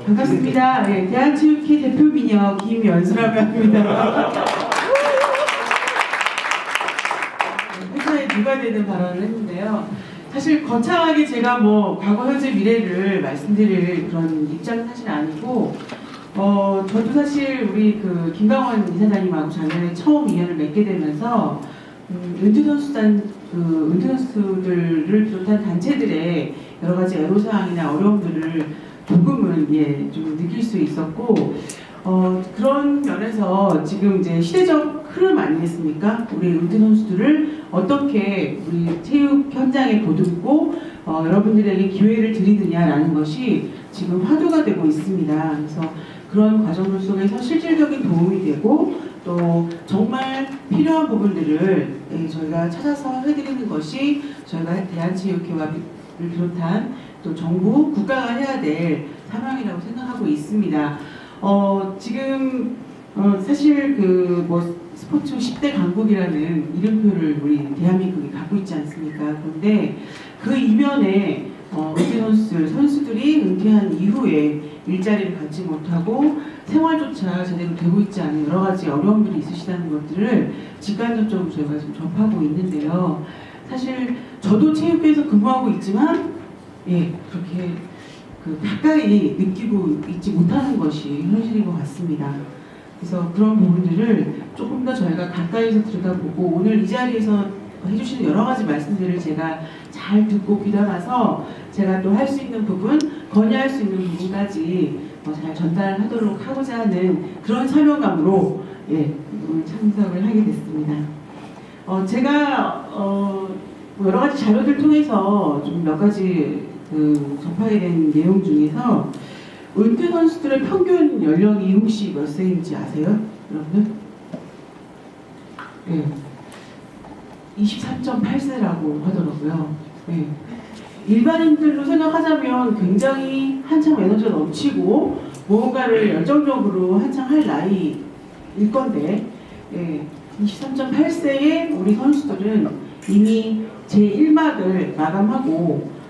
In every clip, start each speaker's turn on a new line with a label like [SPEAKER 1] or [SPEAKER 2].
[SPEAKER 1] 반갑습니다. 네, 대한체육회 대표 미녀 김연수라고 합니다. 회사에 누가 되는 발언을 했는데요. 사실 거창하게 제가 뭐 과거, 현재, 미래를 말씀드릴 그런 입장은 사실 아니고, 저도 사실 우리 그 김강원 이사장님하고 작년에 처음 인연을 맺게 되면서 은퇴선수들을 비롯한 단체들의 여러 가지 애로사항이나 어려움들을 조금은 좀 느낄 수 있었고, 그런 면에서 지금 이제 시대적 흐름 아니겠습니까? 우리 은퇴 선수들을 어떻게 우리 체육 현장에 보듬고 여러분들에게 기회를 드리느냐라는 것이 지금 화두가 되고 있습니다. 그래서 그런 과정들 속에서 실질적인 도움이 되고 또 정말 필요한 부분들을 저희가 찾아서 해드리는 것이 저희가 대한체육회와 비롯한 또 정부, 국가가 해야 될 사명이라고 생각하고 있습니다. 지금 사실 그 뭐 스포츠 10대 강국이라는 이름표를 우리 대한민국이 갖고 있지 않습니까? 그런데 그 이면에 은퇴 선수들이 은퇴한 이후에 일자리를 갖지 못하고 생활조차 제대로 되고 있지 않은 여러 가지 어려움들이 있으시다는 것들을 직간접적으로 저희가 지금 접하고 있는데요. 사실 저도 체육회에서 근무하고 있지만 그렇게 가까이 느끼고 있지 못하는 것이 현실인 것 같습니다. 그래서 그런 부분들을 조금 더 저희가 가까이서 들여다보고 오늘 이 자리에서 해주시는 여러 가지 말씀들을 제가 잘 듣고 귀담아서 제가 또 할 수 있는 부분, 건의할 수 있는 부분까지 잘 전달하도록 하고자 하는 그런 사명감으로 오늘 참석을 하게 됐습니다. 제가 여러 가지 자료들 통해서 좀 몇 가지 접하게 된 내용 중에서 은퇴 선수들의 평균 연령이 혹시 몇 세인지 아세요? 여러분들? 23.8세라고 하더라고요. 일반인들로 생각하자면 굉장히 한참 에너지가 넘치고 무언가를 열정적으로 한창 할 나이일 건데 23.8세의 우리 선수들은 이미 제1막을 마감하고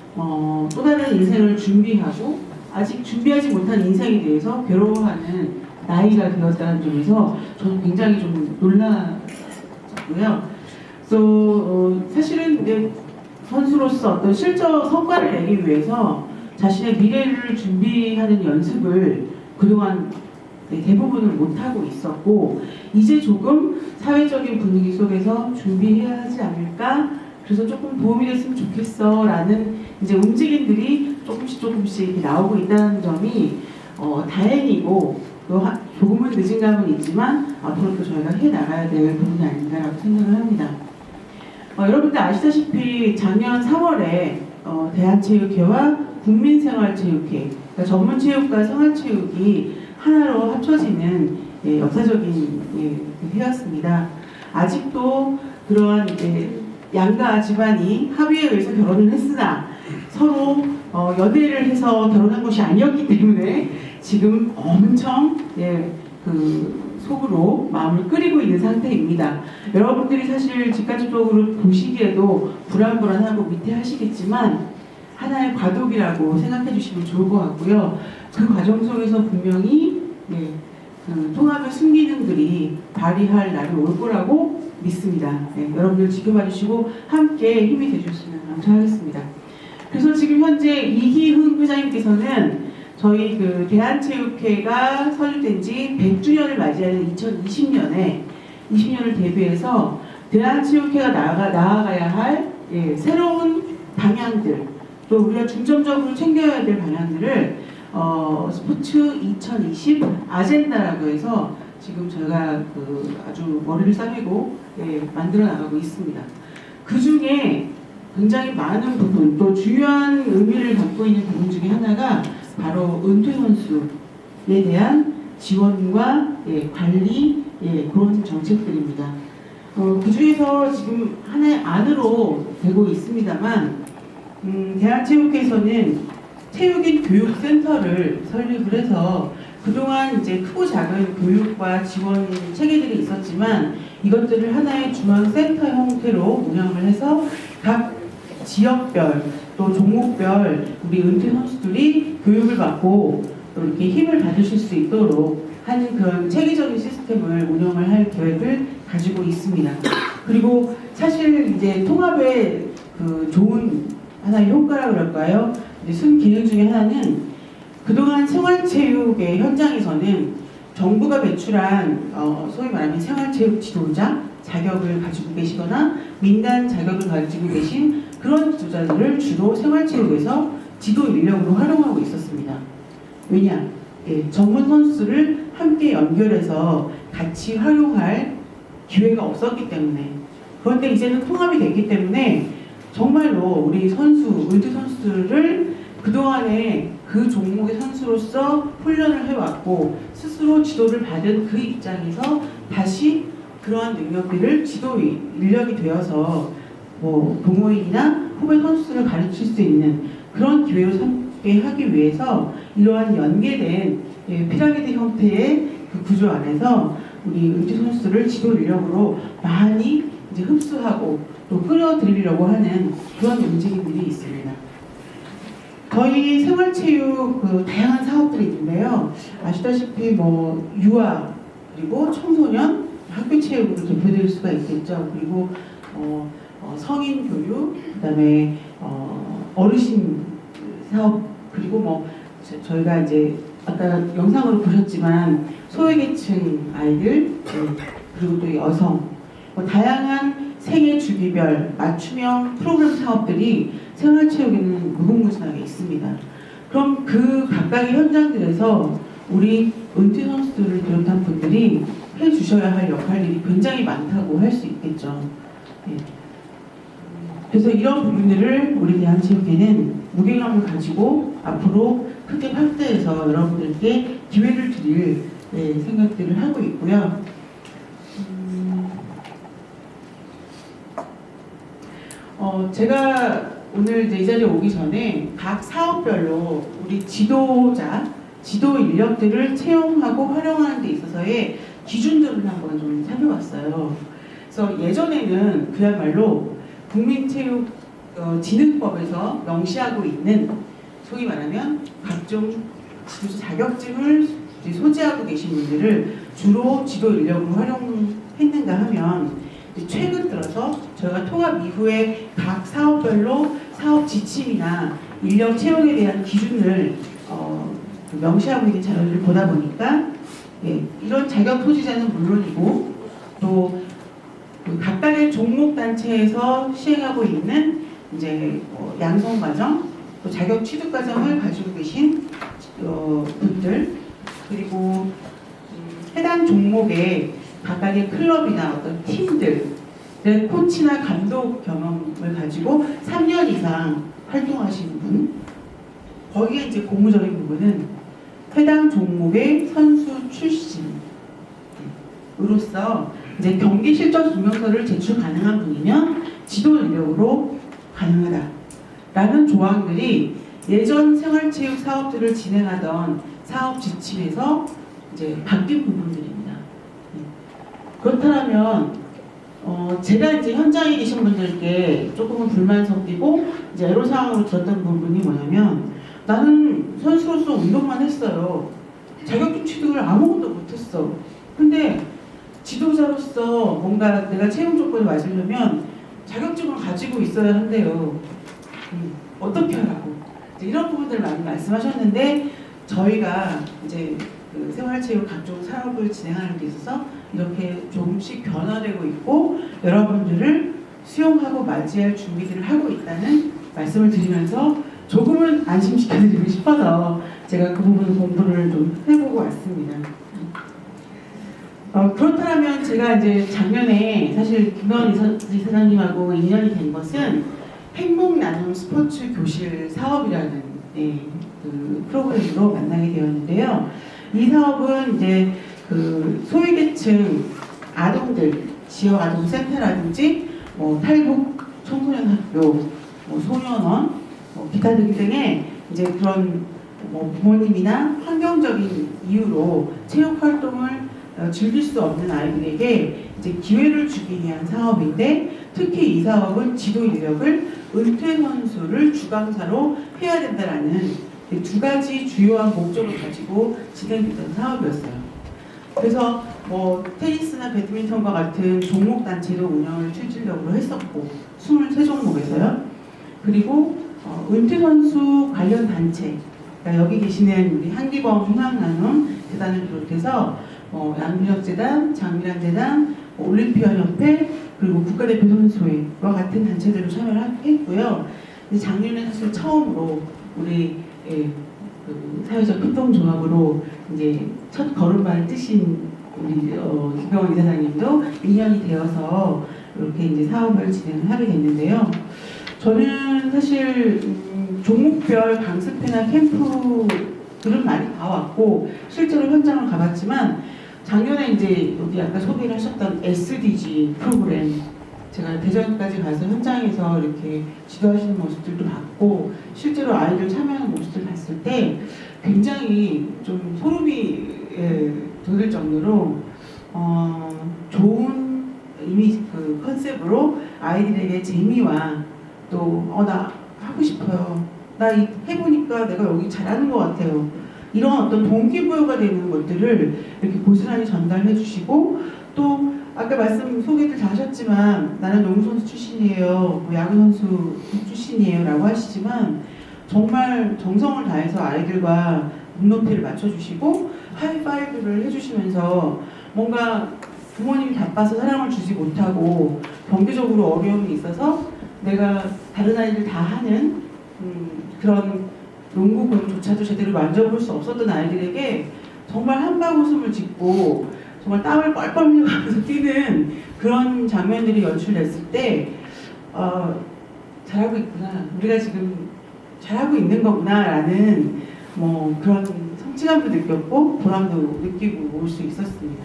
[SPEAKER 1] 또 다른 인생을 준비하고 아직 준비하지 못한 인생에 대해서 괴로워하는 나이가 되었다는 점에서 저는 굉장히 좀 놀랐고요. 또 사실은 이제 선수로서 어떤 실적 성과를 내기 위해서 자신의 미래를 준비하는 연습을 그동안 대부분을 못하고 있었고 이제 조금 사회적인 분위기 속에서 준비해야 하지 않을까? 그래서 조금 도움이 됐으면 좋겠어 라는 이제 움직임들이 조금씩 이렇게 나오고 있다는 점이 다행이고 또 조금은 늦은 감은 있지만 앞으로 또 저희가 해나가야 될 부분이 아닌가라고 생각을 합니다. 여러분들 아시다시피 작년 4월에 대한체육회와 국민생활체육회, 그러니까 전문체육과 생활체육이 하나로 합쳐지는 역사적인 해였습니다. 아직도 그러한 양가 집안이 합의에 의해서 결혼을 했으나 서로 연애를 해서 결혼한 것이 아니었기 때문에 지금 엄청 속으로 마음을 끓이고 있는 상태입니다. 여러분들이 사실 직간접적으로 보시기에도 불안불안하고 위태하시겠지만 하나의 과도기라고 생각해 주시면 좋을 것 같고요. 그 과정 속에서 분명히 통합의 순기능들이 발휘할 날이 올 거라고 믿습니다. 여러분들 지켜봐 주시고 함께 힘이 되주셨으면 감사하겠습니다. 그래서 지금 현재 이기흥 회장님께서는 저희 대한체육회가 설립된 지 100주년을 맞이하는 2020년을 대비해서 대한체육회가 나아가야 할 새로운 방향들, 또 우리가 중점적으로 챙겨야 될 방향들을 스포츠 2020 아젠다라고 해서 지금 저희가 아주 머리를 싸매고 만들어 나가고 있습니다. 그 중에 굉장히 많은 부분, 또 중요한 의미를 갖고 있는 부분 중에 하나가 바로 은퇴 선수에 대한 지원과 관리 그런 정책들입니다. 그 중에서 지금 하나의 안으로 되고 있습니다만 대한체육회에서는 체육인 교육센터를 설립을 해서 그동안 이제 크고 작은 교육과 지원 체계들이 있었지만 이것들을 하나의 중앙센터 형태로 운영을 해서 각 지역별 또 종목별 우리 은퇴 선수들이 교육을 받고 또 이렇게 힘을 받으실 수 있도록 하는 그런 체계적인 시스템을 운영을 할 계획을 가지고 있습니다. 그리고 사실 이제 통합의 그 좋은 하나의 효과라 그럴까요? 이제 순기능 중에 하나는 그동안 생활체육의 현장에서는 정부가 배출한 소위 말하면 생활체육 지도자 자격을 가지고 계시거나 민간 자격을 가지고 계신 그런 지도자들을 주로 생활체육에서 지도 인력으로 활용하고 있었습니다. 왜냐? 전문 선수를 함께 연결해서 같이 활용할 기회가 없었기 때문에. 그런데 이제는 통합이 됐기 때문에 정말로 우리 선수, 을드 선수들을 그동안에 그 종목의 선수로서 훈련을 해왔고 스스로 지도를 받은 그 입장에서 다시 그러한 능력들을 지도 인력이 되어서 뭐 동호인이나 후배 선수들을 가르칠 수 있는 그런 기회로 삼게 하기 위해서 이러한 연계된 피라미드 형태의 그 구조 안에서 우리 을지 선수들을 지도 인력으로 많이 이제 흡수하고 또 끌어들이려고 하는 그런 움직임들이 있습니다. 저희 생활체육 그 다양한 사업들이 있는데요. 아시다시피 뭐 유아 그리고 청소년 학교 체육으로 대표될 수가 있겠죠. 그리고 성인 교육, 그다음에 어르신 사업, 그리고 뭐 저희가 이제 아까 영상으로 보셨지만 소외계층 아이들, 그리고 또 여성, 다양한 생애 주기별 맞춤형 프로그램 사업들이 생활체육에는 무궁무진하게 있습니다. 그럼 그 각각의 현장들에서 우리 은퇴 선수들을 비롯한 분들이 해주셔야 할 역할들이 굉장히 많다고 할 수 있겠죠. 그래서 이런 부분들을 우리 대한체육회는 무게감을 가지고 앞으로 크게 확대해서 여러분들께 기회를 드릴 생각들을 하고 있고요. 제가 오늘 이제 이 자리에 오기 전에 각 사업별로 우리 지도자, 지도 인력들을 채용하고 활용하는 데 있어서의 기준들을 한번 좀 살펴봤어요. 그래서 예전에는 그야말로 국민체육진흥법에서 명시하고 있는 소위 말하면 각종 지도자 자격증을 소지하고 계신 분들을 주로 지도 인력으로 활용했는가 하면 최근 들어서 저희가 통합 이후에 각 사업별로 사업 지침이나 인력 채용에 대한 기준을 명시하고 있는 자료를 보다 보니까 이런 자격 소지자는 물론이고 또 그 각각의 종목 단체에서 시행하고 있는 이제 양성 과정, 또 자격 취득 과정을 가지고 계신 분들, 그리고 해당 종목의 각각의 클럽이나 어떤 팀들의 코치나 감독 경험을 가지고 3년 이상 활동하신 분, 거기에 이제 고무적인 부분은 해당 종목의 선수 출신으로서 이제 경기 실적 증명서를 제출 가능한 분이면 지도 인력으로 가능하다라는 조항들이 예전 생활체육 사업들을 진행하던 사업 지침에서 이제 바뀐 부분들입니다. 그렇다면 제가 이제 현장에 계신 분들께 조금은 불만성 띠고 이제 애로사항으로 들었던 부분이 뭐냐면 나는 선수로서 운동만 했어요. 자격증 취득을 아무것도 못했어. 근데 지도자로서 뭔가 내가 채용 조건을 맞으려면 자격증을 가지고 있어야 한대요. 어떻게 하라고? 이런 부분들을 많이 말씀하셨는데 저희가 이제 그 생활체육 각종 사업을 진행하는 데 있어서 이렇게 조금씩 변화되고 있고 여러분들을 수용하고 맞이할 준비들을 하고 있다는 말씀을 드리면서 조금은 안심시켜드리고 싶어서 제가 그 부분 공부를 좀 해보고 왔습니다. 그렇다면 제가 이제 작년에 사실 김가은 이사장님하고 인연이 된 것은 행복 나눔 스포츠 교실 사업이라는 그 프로그램으로 만나게 되었는데요. 이 사업은 이제 그 소외계층 아동들, 지역 아동센터라든지 탈북 청소년 학교, 소년원, 기타 등등의 이제 그런 부모님이나 환경적인 이유로 체육 활동을 즐길 수 없는 아이들에게 이제 기회를 주기 위한 사업인데 특히 이 사업은 지도 인력을 은퇴 선수를 주강사로 해야 된다라는 두 가지 주요한 목적을 가지고 진행됐던 사업이었어요. 그래서 뭐 테니스나 배드민턴과 같은 종목 단체도 운영을 실질적으로 했었고 23종목에서요. 그리고 은퇴 선수 관련 단체, 그러니까 여기 계시는 우리 한기범 흥학나눔 재단을 비롯해서 양민혁재단, 장미란재단, 올림피아협회, 그리고 국가대표 선수회와 같은 단체들로 참여를 했고요. 작년에 사실 처음으로 우리 그 사회적 협동조합으로 이제 첫 걸음발을 뜨신 우리 김경원 이사장님도 2년이 되어서 이렇게 이제 사업을 진행을 하게 됐는데요. 저는 사실 종목별 강습회나 캠프들은 많이 봐왔고 실제로 현장을 가봤지만 작년에 이제 여기 아까 소개를 하셨던 SDG 프로그램 제가 대전까지 가서 현장에서 이렇게 지도하시는 모습들도 봤고 실제로 아이들 참여하는 모습들 봤을 때 굉장히 좀 소름이 돋을 정도로 좋은 이미지 그 컨셉으로 아이들에게 재미와 또 나 하고 싶어요. 나 해보니까 내가 여기 잘하는 것 같아요. 이런 어떤 동기부여가 되는 것들을 이렇게 고스란히 전달해 주시고 또 아까 말씀 소개를 다 하셨지만 나는 농구선수 출신이에요, 야구선수 출신이에요 라고 하시지만 정말 정성을 다해서 아이들과 눈높이를 맞춰주시고 하이파이브를 해주시면서 뭔가 부모님이 바빠서 사랑을 주지 못하고 경제적으로 어려움이 있어서 내가 다른 아이들 다 하는 그런 농구공조차도 제대로 만져볼 수 없었던 아이들에게 정말 한바구음을 짓고 정말 땀을 뻘뻘 흘려가면서 뛰는 그런 장면들이 연출됐을 때 잘하고 있구나, 우리가 지금 잘하고 있는 거구나 라는 뭐 그런 성취감도 느꼈고 보람도 느끼고 올 수 있었습니다.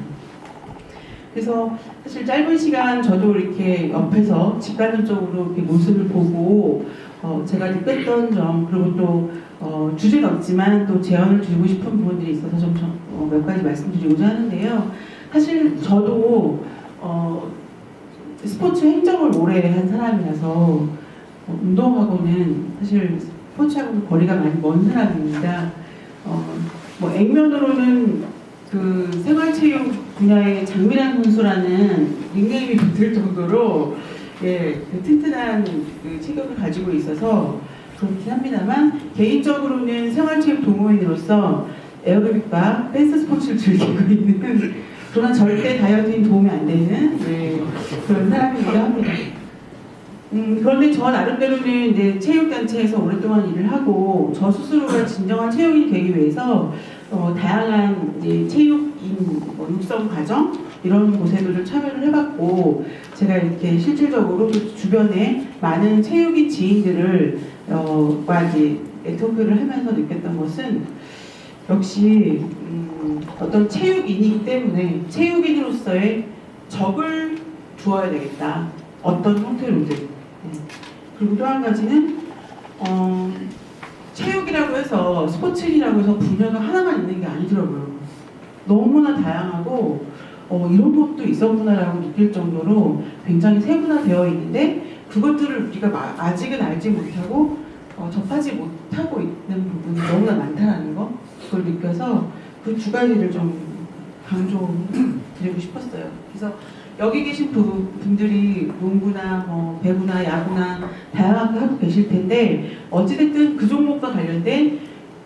[SPEAKER 1] 그래서 사실 짧은 시간 저도 이렇게 옆에서 직간접적으로 이렇게 모습을 보고 제가 느꼈던 점 그리고 또 주제는 없지만 또 제안을 드리고 싶은 부분들이 있어서 좀 몇 가지 말씀드리고자 하는데요. 사실 저도 스포츠 행정을 오래 한 사람이라서 운동하고는 사실 스포츠하고는 거리가 많이 먼 사람입니다. 뭐 액면으로는 그 생활체육 분야의 장미란 선수라는 닉네임이 붙을 정도로 그 튼튼한 그 체격을 가지고 있어서 그렇긴 합니다만 개인적으로는 생활체육 동호인으로서 에어로빅과 댄스 스포츠를 즐기고 있는 그러나 절대 다이어트에 도움이 안 되는 그런 사람이기도 합니다. 그런데 저 나름대로는 이제 체육단체에서 오랫동안 일을 하고 저 스스로가 진정한 체육인이 되기 위해서 다양한 이제 체육인 육성 과정 이런 곳에도 좀 참여를 해봤고 제가 이렇게 실질적으로 주변에 많은 체육인 지인들을 이제 네트워크를 하면서 느꼈던 것은 역시 어떤 체육인이기 때문에 체육인으로서의 적을 두어야 되겠다. 어떤 형태로든. 그리고 또 한 가지는 체육이라고 해서 스포츠인이라고 해서 분야가 하나만 있는 게 아니더라고요. 너무나 다양하고 이런 것도 있었구나라고 느낄 정도로 굉장히 세분화되어 있는데 그것들을 우리가 아직은 알지 못하고 접하지 못하고 있는 부분이 너무나 많다는 거 그걸 느껴서 그 두 가지를 좀 강조드리고 싶었어요. 그래서 여기 계신 분들이 농구나 배구나 야구나 다양하게 하고 계실 텐데 어찌됐든 그 종목과 관련된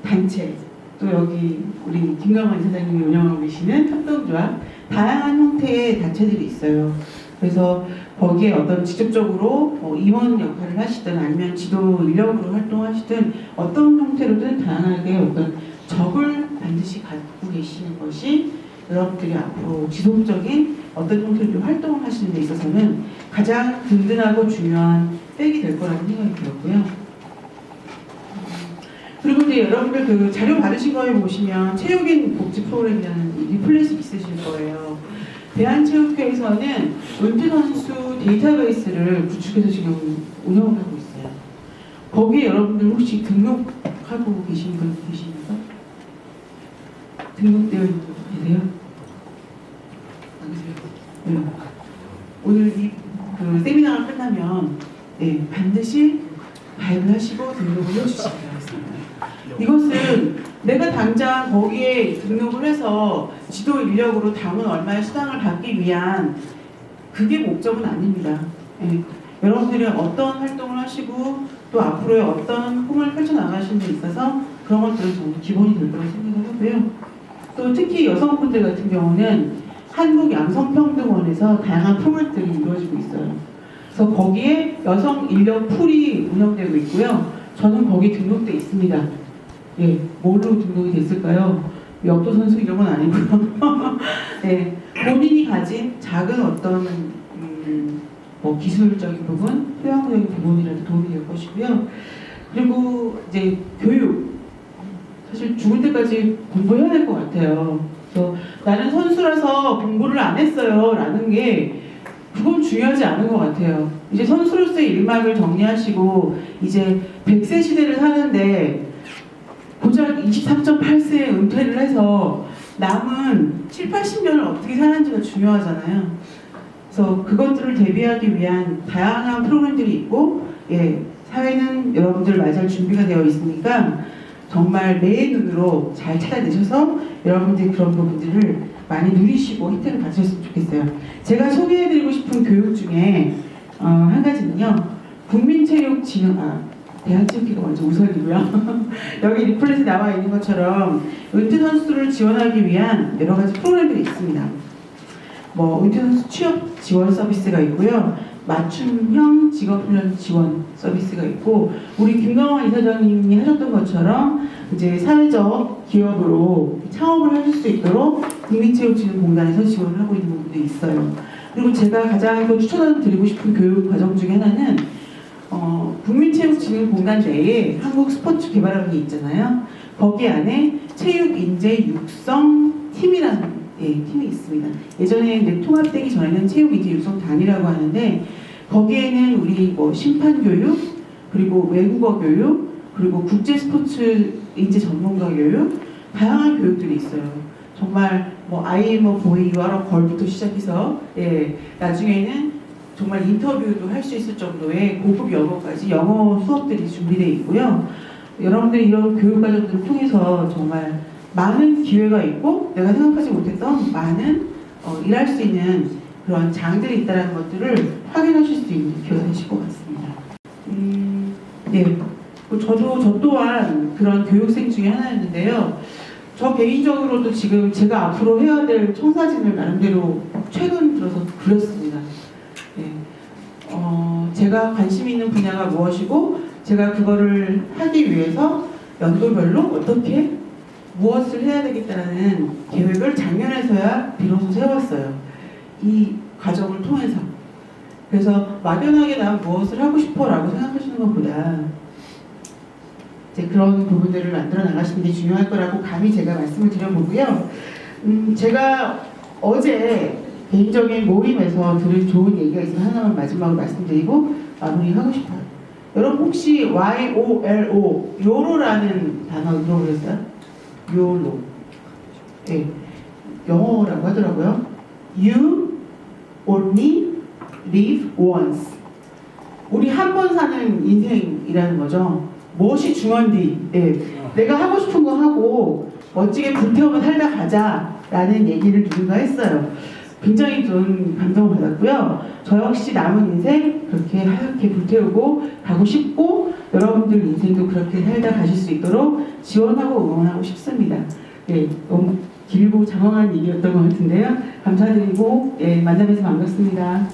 [SPEAKER 1] 단체 또 여기 우리 김강원 이사장님이 운영하고 계시는 협동조합 다양한 형태의 단체들이 있어요. 그래서 거기에 어떤 직접적으로 임원 역할을 하시든 아니면 지도 인력으로 활동하시든 어떤 형태로든 다양하게 어떤 적을 반드시 갖고 계시는 것이 여러분들이 앞으로 지속적인 어떤 형태로 활동을 하시는 데 있어서는 가장 든든하고 중요한 백이 될 거라고 생각이 들었고요. 그리고 이제 여러분들 그 자료 받으신 거에 보시면 체육인 복지 프로그램이라는 리플렛이 있으실 거예요. 대한체육회에서는 은퇴 선수 데이터베이스를 구축해서 지금 운영을 하고 있어요. 거기에 여러분들 혹시 등록하고 계신 분 계십니까? 등록되어 있는 분 계세요? 네. 오늘 그 세미나가 끝나면 반드시 가입을 하시고 등록을 해주시기 바랍니다. 이것은 내가 당장 거기에 등록을 해서 지도 인력으로 당원 얼마의 수당을 받기 위한 그게 목적은 아닙니다. 예. 여러분들이 어떤 활동을 하시고 또 앞으로의 어떤 꿈을 펼쳐나가시는 데 있어서 그런 것들은 전부 기본이 될 거라고 생각을 하고요. 또 특히 여성분들 같은 경우는 한국양성평등원에서 다양한 프로젝트들이 이루어지고 있어요. 그래서 거기에 여성 인력 풀이 운영되고 있고요. 저는 거기 등록돼 있습니다. 예, 뭘로 등록이 됐을까요? 역도 선수 이런 건 아니고요. 네, 본인이 가진 작은 어떤 뭐 기술적인 부분, 토양적인 부분이라도 도움이 될 것이고요. 그리고 이제 교육, 사실 죽을 때까지 공부해야 될 것 같아요. 그래서 나는 선수라서 공부를 안 했어요 라는 게 그건 중요하지 않은 것 같아요. 이제 선수로서의 일막을 정리하시고 이제 100세 시대를 사는데 고작 23.8세에 은퇴를 해서 남은 7, 80년을 어떻게 사는지가 중요하잖아요. 그래서 그것들을 대비하기 위한 다양한 프로그램들이 있고, 예, 사회는 여러분들 맞이할 준비가 되어 있으니까 정말 내 눈으로 잘 찾아내셔서 여러분들이 그런 부분들을 많이 누리시고 혜택을 받으셨으면 좋겠어요. 제가 소개해드리고 싶은 교육 중에 한 가지는요, 국민체육진흥, 대한체육회가 먼저 우선이고요. 여기 리플렛에 나와 있는 것처럼 은퇴 선수를 지원하기 위한 여러 가지 프로그램들이 있습니다. 뭐 은퇴 선수 취업 지원 서비스가 있고요, 맞춤형 직업훈련 지원 서비스가 있고, 우리 김강원 이사장님이 하셨던 것처럼 이제 사회적 기업으로 창업을 하실 수 있도록 국민체육진흥공단에서 지원을 하고 있는 부분도 있어요. 그리고 제가 가장 더 추천드리고 싶은 교육 과정 중에 하나는 국민체육진흥공단 내에 한국스포츠개발원이 있잖아요. 거기 안에 체육인재육성팀이라는 팀이 있습니다. 예전에 이제 통합되기 전에는 체육인재육성단이라고 하는데, 거기에는 우리 뭐 심판교육, 그리고 외국어 교육, 그리고 국제스포츠 인재 전문가 교육, 다양한 교육들이 있어요. 정말 뭐 아이엠어 보이 유아러 걸부터 시작해서, 예, 나중에는 정말 인터뷰도 할 수 있을 정도의 고급 영어까지 영어 수업들이 준비되어 있고요. 여러분들이 이런 교육 과정들을 통해서 정말 많은 기회가 있고 내가 생각하지 못했던 많은 일할 수 있는 그런 장들이 있다는 것들을 확인하실 수 있는 기회가 되실 것 같습니다. 네, 저 또한 그런 교육생 중에 하나였는데요. 저 개인적으로도 지금 제가 앞으로 해야 될 청사진을 나름대로 최근 들어서 그렸습니다. 네. 제가 관심 있는 분야가 무엇이고 제가 그거를 하기 위해서 연도별로 어떻게 무엇을 해야 되겠다는 계획을 작년에서야 비로소 세웠어요. 이 과정을 통해서. 그래서 막연하게 난 무엇을 하고 싶어 라고 생각하시는 것보다 이제 그런 부분들을 만들어 나가시는 게 중요할 거라고 감히 제가 말씀을 드려보고요. 제가 어제 개인적인 모임에서 들은 좋은 얘기가 있어서 하나만 마지막으로 말씀드리고 마무리하고 싶어요. 여러분 혹시 YOLO, 요로라는 단어 들어보셨어요? 요로. 예, 영어라고 하더라고요. You only live once. 우리 한 번 사는 인생이라는 거죠. 무엇이 중요한지, 예, 내가 하고 싶은 거 하고 멋지게 불태우며 살다 가자라는 얘기를 누군가 했어요. 굉장히 좀 감동을 받았고요. 저 역시 남은 인생 그렇게 하얗게 불태우고 가고 싶고 여러분들 인생도 그렇게 살다 가실 수 있도록 지원하고 응원하고 싶습니다. 예, 너무 길고 장황한 얘기였던 것 같은데요. 감사드리고, 예, 만나뵈서 반갑습니다.